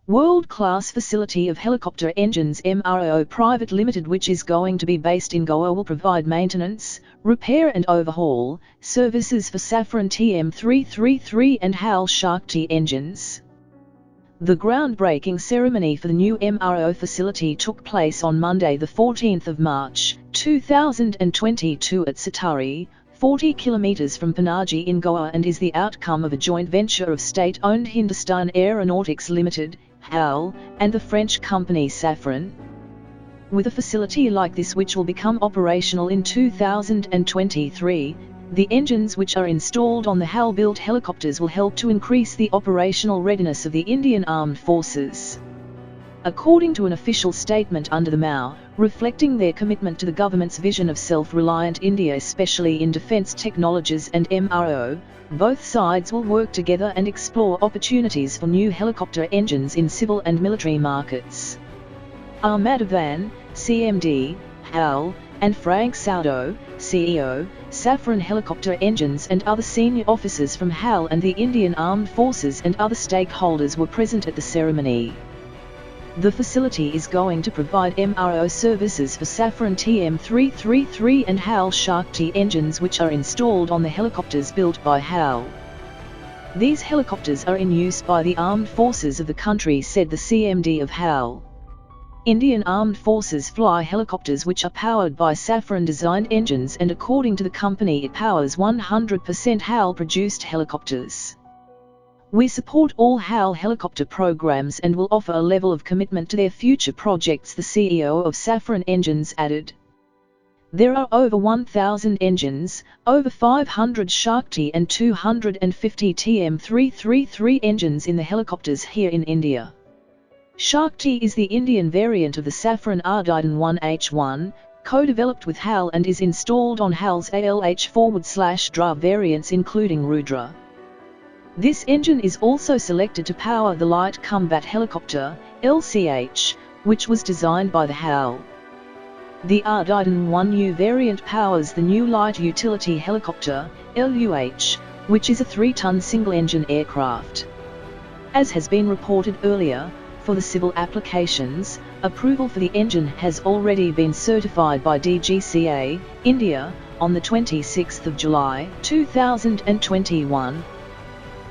World-class facility of helicopter engines MRO Private Limited, which is going to be based in Goa, will provide maintenance, repair and overhaul services for Safran TM333 and HAL Shakti engines. The groundbreaking ceremony for the new MRO facility took place on Monday, the 14th of March, 2022 at Satari, 40 kilometers from Panaji in Goa, and is the outcome of a joint venture of state-owned Hindustan Aeronautics Limited, HAL, and the French company Safran. With a facility like this, which will become operational in 2023, the engines which are installed on the HAL-built helicopters will help to increase the operational readiness of the Indian Armed Forces. According to an official statement under the MOU, reflecting their commitment to the government's vision of self-reliant India, especially in defence technologies and MRO, both sides will work together and explore opportunities for new helicopter engines in civil and military markets. R. Madhavan, CMD, HAL, and Frank Saudo, CEO, Safran Helicopter Engines, and other senior officers from HAL and the Indian Armed Forces and other stakeholders were present at the ceremony. The facility is going to provide MRO services for Safran TM333 and HAL Shakti engines, which are installed on the helicopters built by HAL. These helicopters are in use by the armed forces of the country, said the CMD of HAL. Indian Armed Forces fly helicopters which are powered by Safran-designed engines, and according to the company, it powers 100% HAL-produced helicopters. We support all HAL helicopter programs and will offer a level of commitment to their future projects, the CEO of Safran Engines added. There are over 1,000 engines, over 500 Shakti and 250 TM333 engines in the helicopters here in India. Shakti is the Indian variant of the Safran Ardiden 1H1, co-developed with HAL, and is installed on HAL's ALH/DRA variants including Rudra. This engine is also selected to power the Light Combat Helicopter, LCH, which was designed by the HAL. The Ardiden 1U variant powers the new Light Utility Helicopter, LUH, which is a 3-ton single-engine aircraft. As has been reported earlier, for the civil applications, approval for the engine has already been certified by DGCA, India, on the 26th of July, 2021.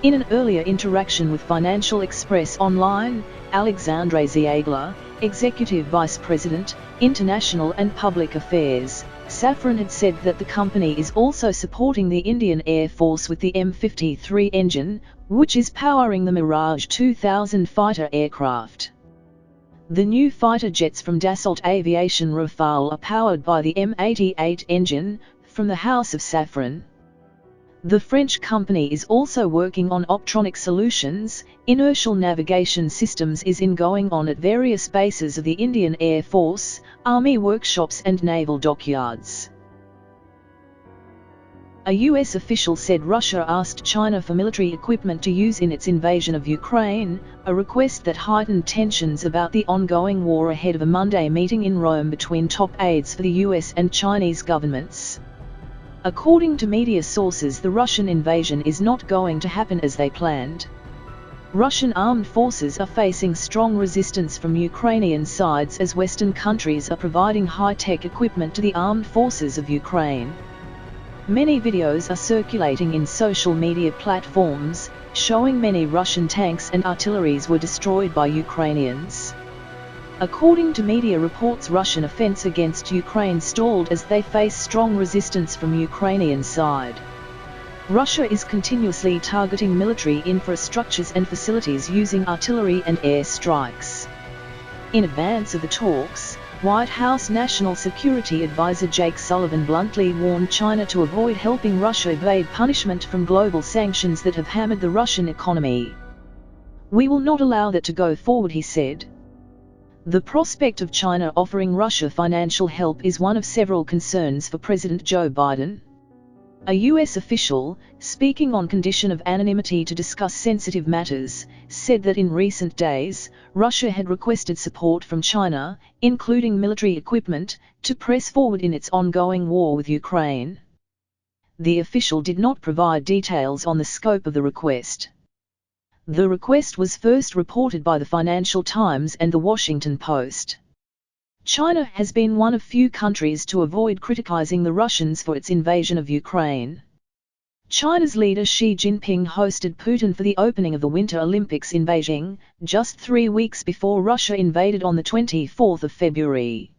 In an earlier interaction with Financial Express Online, Alexandre Ziegler, Executive Vice President, International and Public Affairs, Safran had said that the company is also supporting the Indian Air Force with the M53 engine, which is powering the Mirage 2000 fighter aircraft. The new fighter jets from Dassault Aviation Rafale are powered by the M88 engine, from the House of Safran. The French company is also working on optronic solutions. Inertial navigation systems is going on at various bases of the Indian Air Force, Army workshops and naval dockyards. A US official said Russia asked China for military equipment to use in its invasion of Ukraine, a request that heightened tensions about the ongoing war ahead of a Monday meeting in Rome between top aides for the US and Chinese governments. According to media sources, the Russian invasion is not going to happen as they planned. Russian armed forces are facing strong resistance from Ukrainian sides as Western countries are providing high-tech equipment to the armed forces of Ukraine. Many videos are circulating in social media platforms, showing many Russian tanks and artilleries were destroyed by Ukrainians. According to media reports, Russian offense against Ukraine stalled as they face strong resistance from Ukrainian side. Russia is continuously targeting military infrastructures and facilities using artillery and air strikes. In advance of the talks, White House National Security Advisor Jake Sullivan bluntly warned China to avoid helping Russia evade punishment from global sanctions that have hammered the Russian economy. "We will not allow that to go forward," he said. The prospect of China offering Russia financial help is one of several concerns for President Joe Biden. A US official, speaking on condition of anonymity to discuss sensitive matters, said that in recent days, Russia had requested support from China, including military equipment, to press forward in its ongoing war with Ukraine. The official did not provide details on the scope of the request. The request was first reported by the Financial Times and the Washington Post. China has been one of few countries to avoid criticizing the Russians for its invasion of Ukraine. China's leader Xi Jinping hosted Putin for the opening of the Winter Olympics in Beijing, just 3 weeks before Russia invaded on the 24th of February.